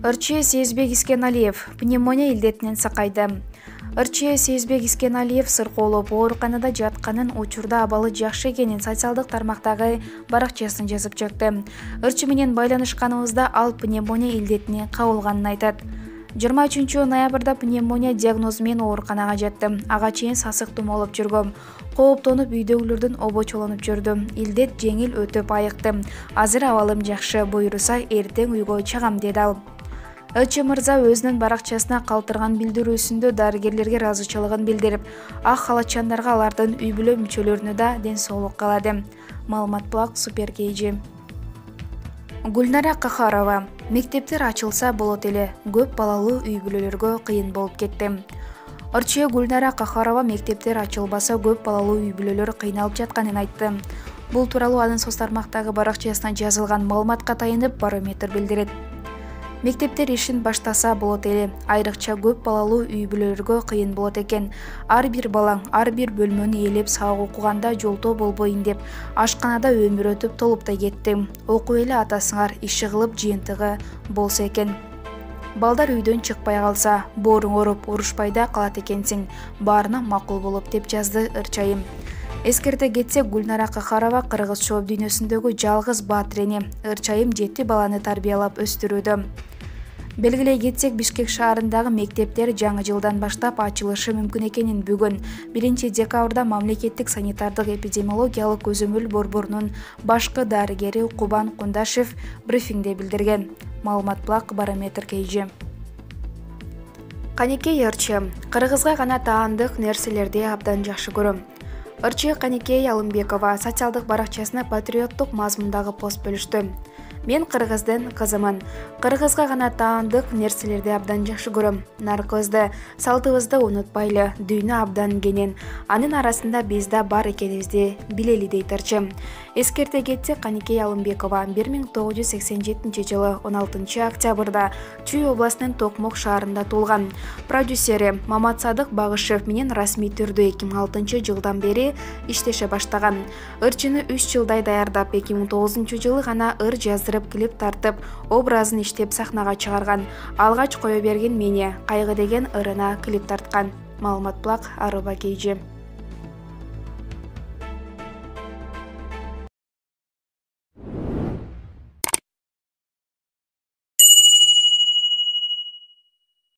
Ырчы Сезбек Искеналиев пневмония илдетинен сакайды. Ырчы Сезбек Искеналиев сыркоолоп ооруканада жатканын учурда абалы жакшы экенин социалдык тармактагы баракчасына жазып чыкты. Ырчы менен байланышканыбызда ал пневмония илдетине кабылганын айтат. 23 ноябрда пневмония диагнозу менен ооруканага жаттым. Ага чейин сасык тумоолоп жүргөм. Кооптонуп үйдөгүлөрдөн обочолонуп жүрдүм. Илдет жеңил өтүп айыктым. Азыр абалым жакшы, буйруса эртең үйгө чыгам, деди ал. Ырчы мырза өзүнүн баракчасына калтырган билдирүүсүндө дарыгерлерге ыраазычылыгын билдирип, ак халатчандарга алардын үй бүлө мүчөлөрүнө да ден соолук каалады. Маалымат Блак Супер KG. Гүлнара Кахарова: мектептер ачылса болот эле, көп балалуу үй бүлөлөргө кыйын болуп кетти. Ырчы Гүлнара Кахарова мектептер ачылбаса көп балалуу үй бүлөлөр кыйналып жатканын айтты. Бул тууралуу анын соц тармактагы баракчасына жазылган маалыматка таянып Барометр билдирет. Мектептер ишин баштаса болот эле, айрыкча көп балалуу үй бүлөлөргө кыйын болот экен. Ар бир балаң ар бир бөлмөнү ээлеп сабак окуганда жолтоо болбойн деп, ашканада өмүр өтүп толуп да кетти. Окуп эле атасыңар, иши кылып жыйынтыгы болсо экен. Балдар үйдөн чыкпай калса, бооруң ооруп, урушпай да калат экенсиң. Баарына макул болуп, деп жазды Ырчайым. Эскерте кетсек, Гүлнара Кахарова кыргыз шоу дүйнөсүндөгү жалгыз баатирени. Ырчайым 7 баланы тарбиялап өстүрүүдө. Белгилей кетсек, Бишкек шаарындагы мектептер жаңы жылдан баштап ачылышы мүмкүн экенин бүгүн 1 декабрда мамлекеттик санитардык эпидемиологиялык көзөмөл борборунун башкы дарыгери Кубан Кундашев брифингде билдирген. Маалымат Блак Барометр KG. Канекей Ырчы: кыргызга гана таандык нерселерди абдан жакшы көрөм. Ырчы Канекей Алымбекова социалдык баракчасына патриоттук мазмундагы пост бөлүштү. Мен кыргыздын кызымын. Кыргызга гана таандык нерселерди абдан жакшы көрөм. Наркыбызды, салтыбызды унутпайлы, дүйнө абдан кенен. Анын арасында биз да бар экенибизди билели, дейт Ырчы. Эскерте кетсек, Канекей Алымбекова 1987 жылы 16 октябрда Чүй областынын Токмок шаарында туулган. Продюсери Мамат Садык Багышев менен расмий түрдө 2006 жылдан бери иштеше баштаган. Ырчыны 3 жылдай даярдап, 2009 жылы гана ыр жаздырып, клип тартып, образын иштеп сахнага чыгарган. Алгач кое берген мени, кайгы деген ырына клип тарткан. Маалымат Блак Аруба KG.